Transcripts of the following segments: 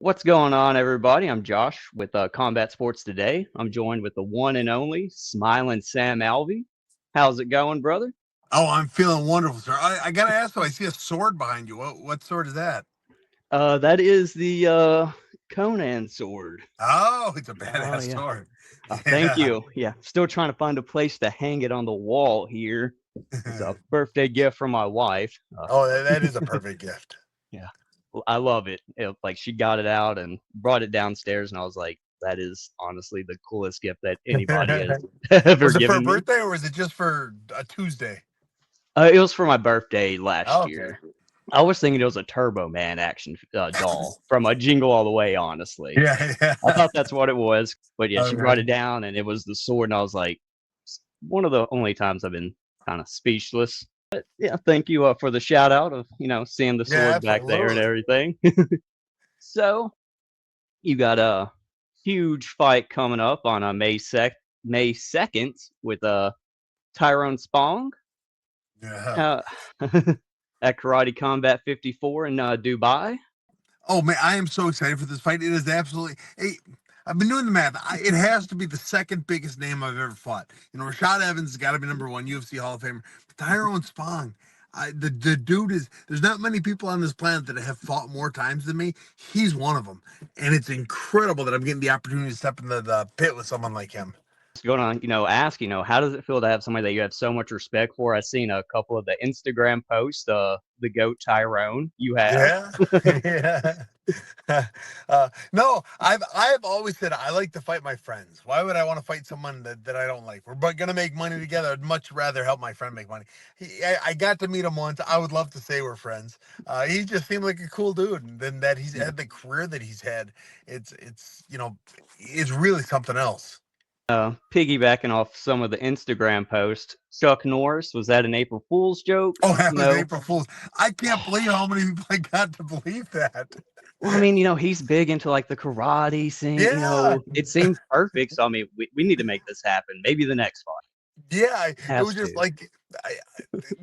What's going on, everybody? I'm Josh with Combat Sports Today. I'm joined with the one and only smiling Sam Alvey. How's it going, brother? Oh, I'm feeling wonderful, sir. I gotta ask though. I see a sword behind you. What sword is that? That is the Conan sword. Oh, it's a Oh badass yeah. sword. Thank Yeah. you. Yeah, still trying to find a place to hang it on the wall here. It's a birthday gift from my wife. Oh, that is a perfect gift. Yeah, I love it. Like she got it out and brought it downstairs, and I was like, that is honestly the coolest gift that anybody has ever Was it for a given me. birthday or was it just for a Tuesday? It was for my birthday last Oh, okay. year. I was thinking it was a Turbo Man action doll from a Jingle All the Way, honestly. Yeah, I yeah. thought that's what it was. But yeah, she brought Okay. it down and it was the sword. And I was like, one of the only times I've been kind of speechless. Yeah, thank you for the shout out of, seeing the Yeah, sword back there and absolutely. everything. So you got a huge fight coming up on May 2nd with Tyrone Spong. Yeah. Uh, at Karate Combat 54 in Dubai. Oh man, I am so excited for this fight. It is absolutely. Hey, I've been doing the math. It has to be the second biggest name I've ever fought. Rashad Evans has got to be number one, UFC Hall of Famer. But Tyrone Spong, the dude is. There's not many people on this planet that have fought more times than me. He's one of them, and it's incredible that I'm getting the opportunity to step in the pit with someone like him. Going on, ask, how does it feel to have somebody that you have so much respect for? I've seen a couple of the Instagram posts, the GOAT Tyrone you have. Yeah, yeah. No, I've always said I like to fight my friends. Why would I want to fight someone that I don't like? We're gonna make money together. I'd much rather help my friend make money. I got to meet him once. I would love to say we're friends. He just seemed like a cool dude, and then that he's had the career that he's had. It's really something else. Piggybacking off some of the Instagram posts, Chuck Norris, was that an April Fool's joke? Oh, that You was know, April Fool's. I can't believe how many people I got to believe that. well, I mean, he's big into like the karate scene. Yeah. It seems perfect. So I mean, we need to make this happen. Maybe the next fight Yeah, it has was just to. like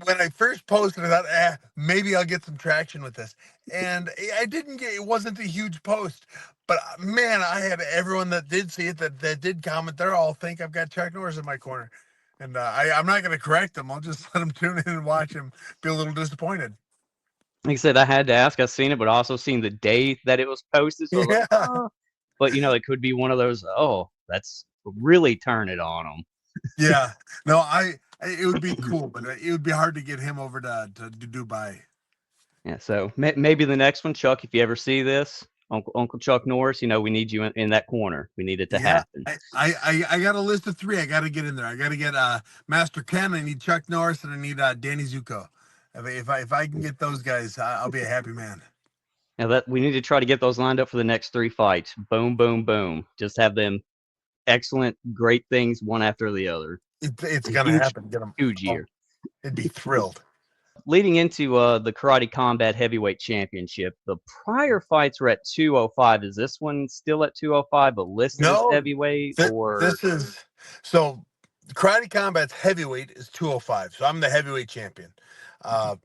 when I first posted, I thought, maybe I'll get some traction with this, and I didn't get. It wasn't a huge post, but man, I had everyone that did see it that did comment. They're all think I've got Chuck Norris in my corner, and I'm not going to correct them. I'll just let them tune in and watch him be a little disappointed. Like I said, I had to ask. I've seen it, but also seen the date that it was posted. So I was like, Yeah, oh, but it could be one of those. Oh, that's really turn it on yeah. No, it would be cool, but it would be hard to get him over to Dubai. Yeah. So maybe the next one, Chuck, if you ever see this, Uncle Chuck Norris, we need you in that corner. We need it to Yeah, happen. I got a list of three. I got to get in there. I got to get Master Ken. I need Chuck Norris, and I need Danny Zuko. If I can get those guys, I'll be a happy man. Now that we need to try to get those lined up for the next three fights. Boom, boom, boom. Just have them excellent, great things one after the other. It's A gonna huge, happen. Get them. huge Oh, year. it'd be thrilled. Leading into the Karate Combat Heavyweight Championship, the prior fights were at 205. Is this one still at 205, but listed as No, heavyweight, or this is so. Karate Combat's heavyweight is 205, so I'm the heavyweight champion. Uh,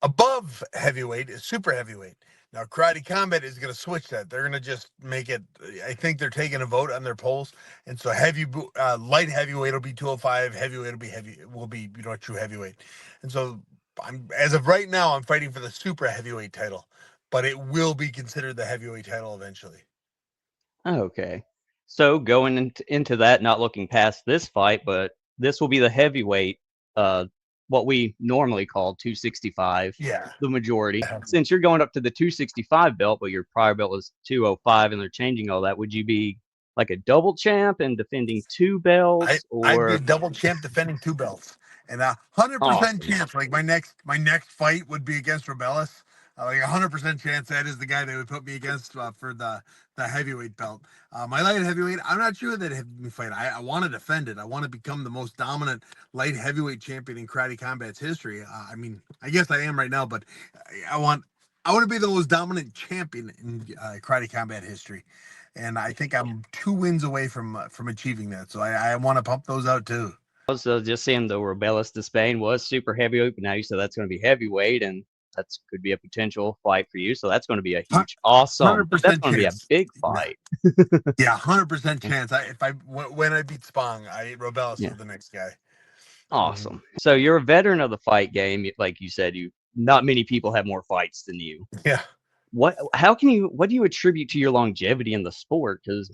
Above heavyweight is super heavyweight. Now, Karate Combat is going to switch that. They're going to just make it. I think they're taking a vote on their polls, and so light heavyweight will be 205. Heavyweight will be true heavyweight. And so I'm as of right now, I'm fighting for the super heavyweight title, but it will be considered the heavyweight title eventually. okay? So going into that, not looking past this fight, but this will be the heavyweight, uh, what we normally call 265, Yeah. the majority. Since you're going up to the 265 belt, but your prior belt was 205, and they're changing all that, would you be like a double champ and defending two belts, I'd be a or double champ defending two belts, and 100% awesome? chance. Like my next fight would be against Rebellis. Like 100% chance that is the guy they would put me against for the heavyweight belt. My light heavyweight, I'm not sure that have me fight. I want to defend it. I want to become the most dominant light heavyweight champion in Karate Combat's history. I mean, I guess I am right now, but I want I want to be the most dominant champion in Karate Combat history, and I think I'm 2 wins away from achieving that. So I want to pump those out too. I was just saying the Rebellis de Spain was super heavyweight, but now you said that's going to be heavyweight, and that's could be a potential fight for you. So that's going to be a Hu- huge, awesome. That's 100% going to be a chance. big Yeah, fight. yeah, 100% chance. When I beat Spong, Robellis Yeah, was the next guy. Mhm. awesome. So you're a veteran of the fight game, like you said. You not many people have more fights than you. Yeah. What do you attribute to your longevity in the sport? Because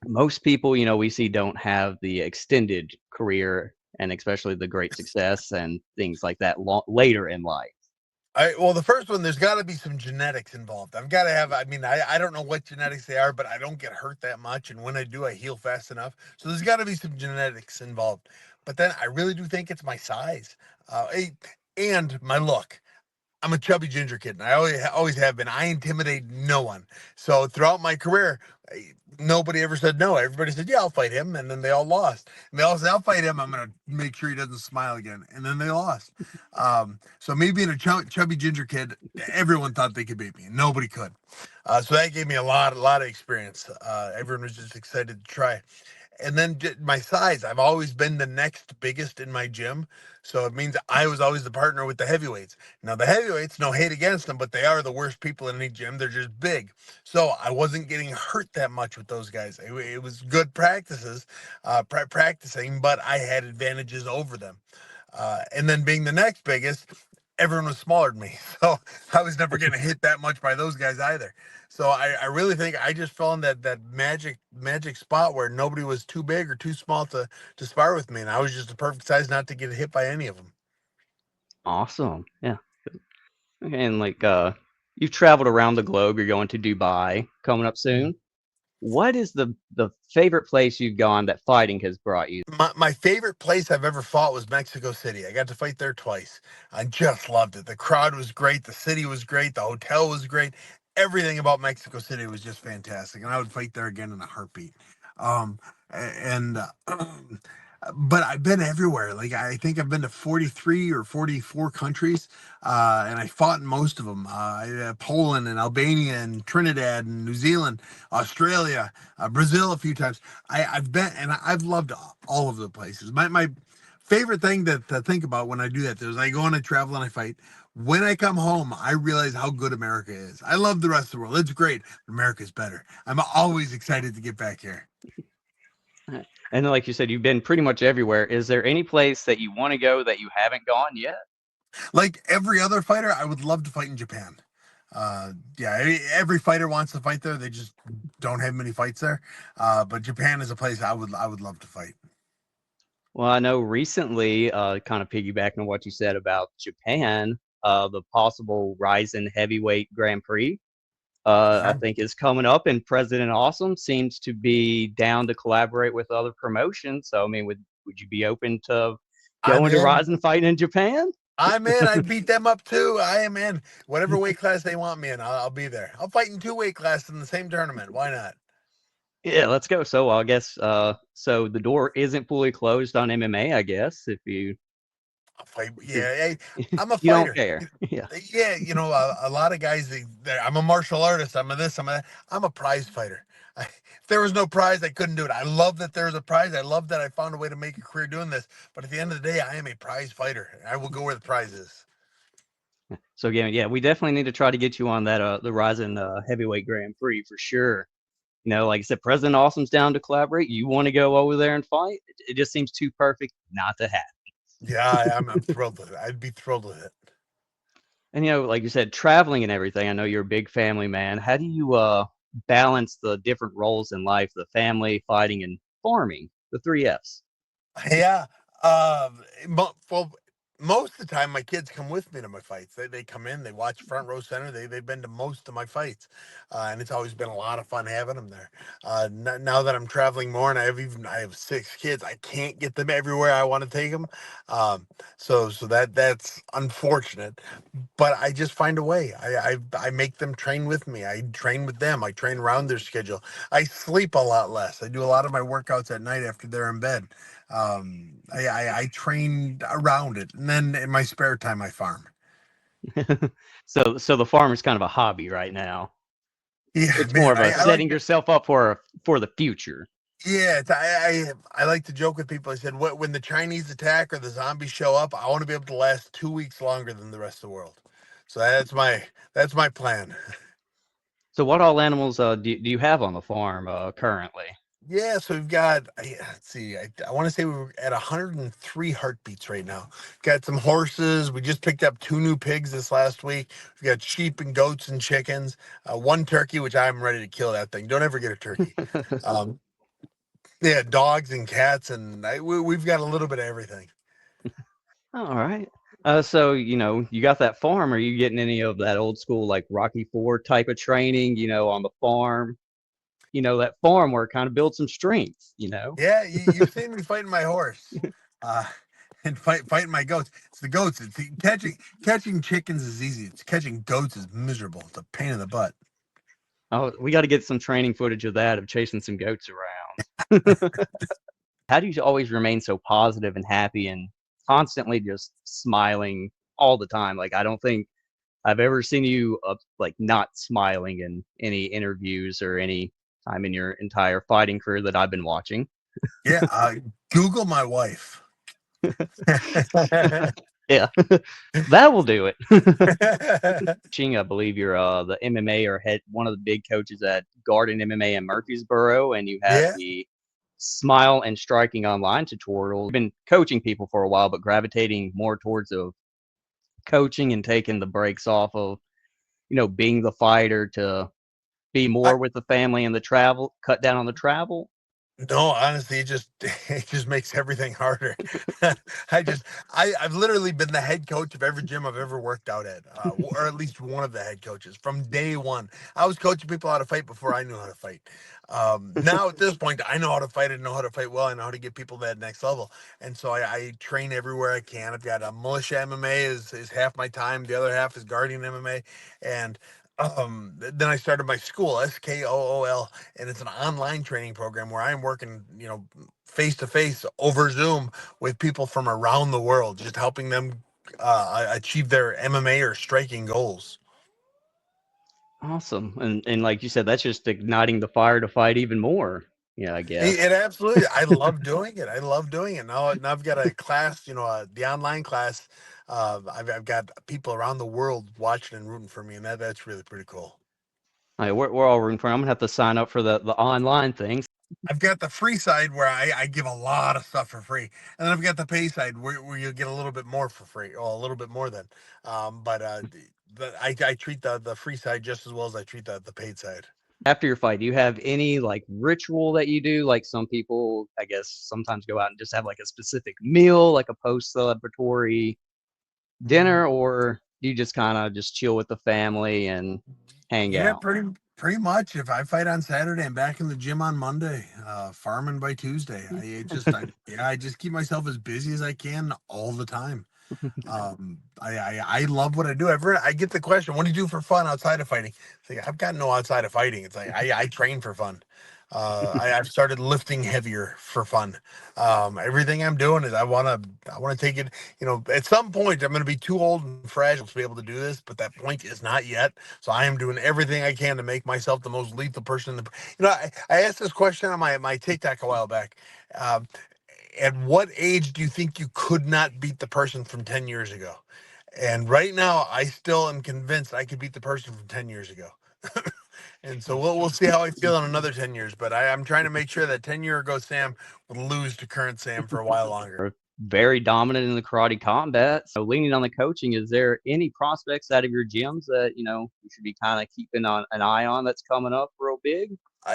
most people, we see don't have the extended career and especially the great success and things like that later in life. Well, the first one, there's got to be some genetics involved. I've got to have. I mean, I don't know what genetics they are, but I don't get hurt that much, and when I do, I heal fast enough. So there's got to be some genetics involved. But then I really do think it's my size, and my look. I'm a chubby ginger kid, and I always have been. I intimidate no one. So throughout my career, nobody ever said no. Everybody said, "Yeah, I'll fight him," and then they all lost. And they all said, "I'll fight him. I'm gonna make sure he doesn't smile again," and then they lost. So me being a chubby ginger kid, everyone thought they could beat me, and nobody could. So that gave me a lot of experience. Everyone was just excited to try. And then my size, I've always been the next biggest in my gym. So it means I was always the partner with the heavyweights. Now, the heavyweights, no hate against them, but they are the worst people in any gym. They're just big. So I wasn't getting hurt that much with those guys. It was good practicing, but I had advantages over them. And then being the next biggest, everyone was smaller than me. So I was never getting hit that much by those guys either. So I really think I just fell in that magic spot where nobody was too big or too small to spar with me, and I was just the perfect size not to get hit by any of them. Awesome. Yeah. Okay, and like you've traveled around the globe. You're going to Dubai coming up soon. What is the favorite place you've gone that fighting has brought you? My favorite place I've ever fought was Mexico City. I got to fight there twice. I just loved it. The crowd was great. The city was great. The hotel was great. Everything about Mexico City was just fantastic, and I would fight there again in a heartbeat. Um, and but I've been everywhere. Like I think I've been to 43 or 44 countries, and I fought in most of them. Poland and Albania and Trinidad and New Zealand, Australia, Brazil a few times. I've been and I've loved all of the places. My favorite thing to think about when I do that is I go on a travel and I fight. When I come home, I realize how good America is. I love the rest of the world. It's great. America's better. I'm always excited to get back here. And then, like you said, you've been pretty much everywhere. Is there any place that you want to go that you haven't gone yet? Like every other fighter, I would love to fight in Japan. Yeah, every fighter wants to fight there. They just don't have many fights there. But Japan is a place I would love to fight. Well, I know recently, kind of piggybacking on what you said about Japan, the possible Ryzen Heavyweight Grand Prix, I Yeah, think is coming up, and President Awesome seems to be down to collaborate with other promotions. So, I mean, would you be open to I'm going to in. Ryzen fighting in Japan? I'm in. I'd beat them up too. I am in. Whatever weight class they want me in, I'll be there. I'll fight in two weight classes in the same tournament. Why not? Yeah, let's go. So, I guess so the door isn't fully closed on MMA, I guess, if you I'll fight. if Yeah, hey, I'm a you don't fighter. care. Yeah. Yeah, a lot of guys. I'm a martial artist. I'm a this. I'm a that. I'm a prize fighter. If there was no prize, I couldn't do it. I love that there's a prize. I love that I found a way to make a career doing this. But at the end of the day, I am a prize fighter. I will go where the prize is. So again, yeah, we definitely need to try to get you on that the Ryzen Heavyweight Grand Prix for sure. Like I said, President Awesome's down to collaborate. You want to go over there and fight? It just seems too perfect not to happen. Yeah, I'm thrilled with it. I'd be thrilled with it. And like you said, traveling and everything. I know you're a big family man. How do you balance the different roles in life, the family, fighting, and farming, the three Fs? Yeah. Well, most of the time, my kids come with me to my fights. They come in, they watch front row center. They've been to most of my fights, and it's always been a lot of fun having them there. Now that I'm traveling more, and I have six kids, I can't get them everywhere I want to take them. Um, so that's unfortunate, but I just find a way. I make them train with me. I train with them. I train around their schedule. I sleep a lot less. I do a lot of my workouts at night after they're in bed. I train around it, and then in my spare time, I farm. So the farmer's kind of a hobby right now. Yeah, It's more man, of a I like setting yourself up for the future. yeah, I like to joke with people. I said, "What when the Chinese attack or the zombies show up, I want to be able to last 2 weeks longer than the rest of the world." So that's my plan. So what all animals do you have on the farm currently? Yeah, so we've got, let's see, I want to say we're at 103 heartbeats right now. Got some horses. We just picked up two new pigs this last week. We've got sheep and goats and chickens. One turkey, which I'm ready to kill that thing. Don't ever get a turkey. Um, yeah, dogs and cats, and we've got a little bit of everything. All right. So you got that farm. Are you getting any of that old school like Rocky Ford type of training? On the farm. That farm where it kind of builds some strength. Yeah, you've seen me fighting my horse, uh, and fighting my goats. It's the goats. It's catching chickens is easy. It's catching goats is miserable. It's a pain in the butt. Oh, we got to get some training footage of that of chasing some goats around. How do you always remain so positive and happy and constantly just smiling all the time? Like I don't think I've ever seen you like not smiling in any interviews or any time in your entire fighting career that I've been watching. Yeah, Google my wife. Yeah, that will do it. I believe you're the MMA or head one of the big coaches at Garden MMA in Murfreesboro, and you have Yeah, the Smile and Striking Online tutorial. You've been coaching people for a while, but gravitating more towards the coaching and taking the breaks off of being the fighter to be I, more with the family and the travel, cut down on the travel. no, honestly, it just makes everything harder. I've literally been the head coach of every gym I've ever worked out at, or at least one of the head coaches from day one. I was coaching people how to fight before I knew how to fight. Now at this point, I know how to fight. I know how to fight well. I know how to get people to that next level, and so I train everywhere I can. I've got a militia MMA is half my time. The other half is guardian MMA, and then I started my school, SKOOL, and it's an online training program where I'm working, face to face over Zoom with people from around the world, just helping them achieve their MMA or striking goals. Awesome. And like you said, that's just igniting the fire to fight even more. Yeah, I guess. It absolutely, I love doing it. I love doing it. Now I've got a class, the online class. I've got people around the world watching and rooting for me, and that's really pretty cool. All right, we're all rooting for. I'm gonna have to sign up for the online things. I've got the free side where I give a lot of stuff for free, and then I've got the pay side where you get a little bit more for free, or a little bit more than. But I treat the free side just as well as I treat the paid side. After your fight, do you have any like ritual that you do? Like some people, I guess, sometimes go out and just have like a specific meal, like a post-celebratory Mm, dinner, or do you just kind of just chill with the family and hang Yeah, out? pretty much. If I fight on Saturday, I'm back in the gym on Monday. Farming by Tuesday. I just keep myself as busy as I can all the time. I love what I do. I get the question, what do you do for fun outside of fighting? It's like, I've got no outside of fighting. It's like I train for fun. I've started lifting heavier for fun. Everything I'm doing is I want to take it. At some point I'm going to be too old and fragile to be able to do this, but that point is not yet. So I am doing everything I can to make myself the most lethal person. I asked this question on my TikTok a while back. Um, at what age do you think you could not beat the person from 10 years ago? And right now, I still am convinced I could beat the person from 10 years ago. And so we'll see how I feel in another 10 years. But I'm trying to make sure that 10-year ago Sam would lose to current Sam for a while longer. Are very dominant in the karate combat. So leaning on the coaching, is there any prospects out of your gyms that you should be kind of keeping on an eye on that's coming up real big?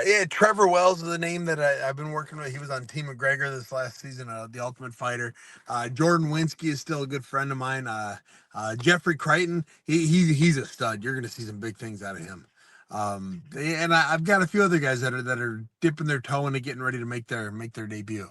Yeah, Trevor Wells is the name that I've been working with. He was on Team McGregor this last season, The Ultimate Fighter. Jordan Winsky is still a good friend of mine. Jeffrey Crichton, he's a stud. You're going to see some big things out of him. And I've got a few other guys that are dipping their toe into getting ready to make their debut.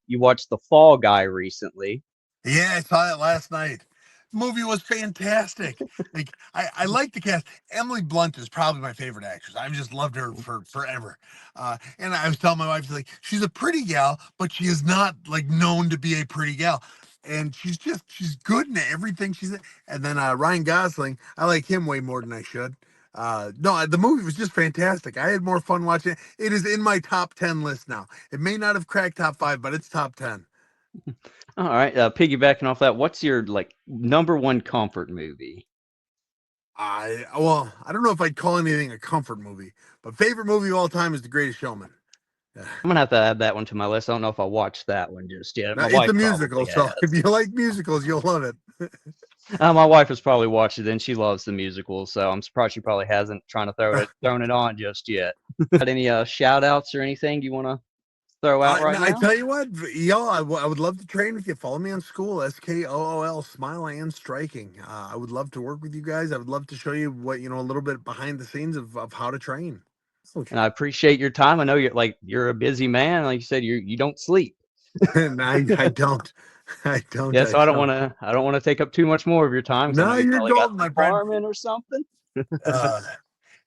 You watched The Fall Guy recently. Yeah, I saw it last night. Movie was fantastic. Like I like the cast. Emily Blunt is probably my favorite actress. I've just loved her for forever. And I was telling my wife, like, she's a pretty gal, but she is not like known to be a pretty gal. And she's good in everything she's in. And then Ryan Gosling, I like him way more than I should. No, the movie was just fantastic. I had more fun watching it. It is in my top 10 list now. It may not have cracked top 5, but it's top 10. All right, piggybacking off that, what's your like number one comfort movie? I don't know if I'd call anything a comfort movie, but favorite movie of all time is The Greatest Showman. Yeah. I'm gonna have to add that one to my list. I don't know if I watched that one just yet. Now, My it's a wife musical, probably so if has. you like musicals, you'll love it. My wife has probably watched it, and she loves the musicals, so I'm surprised she probably hasn't trying to thrown it on just yet. Got any shout outs or anything you want to throw out right I now? tell you what, I would love to train with you. Follow me on school, SKOOL, Smile and Striking. I would love to work with you guys. I would love to show you what, a little bit behind the scenes of how to train. And I appreciate your time. I know you're a busy man. Like you said, you don't sleep. And I don't. I don't. Yeah, I so don't. I don't want to take up too much more of your time because I know No, you you're probably got golden, some my friend. farming or something. Uh, Got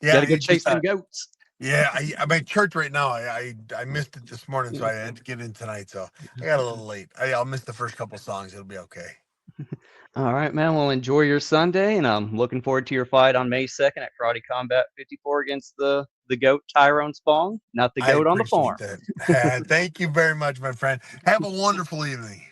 yeah, to go it chase just them goats. yeah, I'm at church right now. I missed it this morning, so I had to get in tonight. So I got a little late. I'll miss the first couple songs. It'll be okay. All right, man. Well, enjoy your Sunday, and I'm looking forward to your fight on May 2nd at Karate Combat 54 against the goat Tyrone Spong, not the I goat on the appreciate farm. that. Thank you very much, my friend. Have a wonderful evening.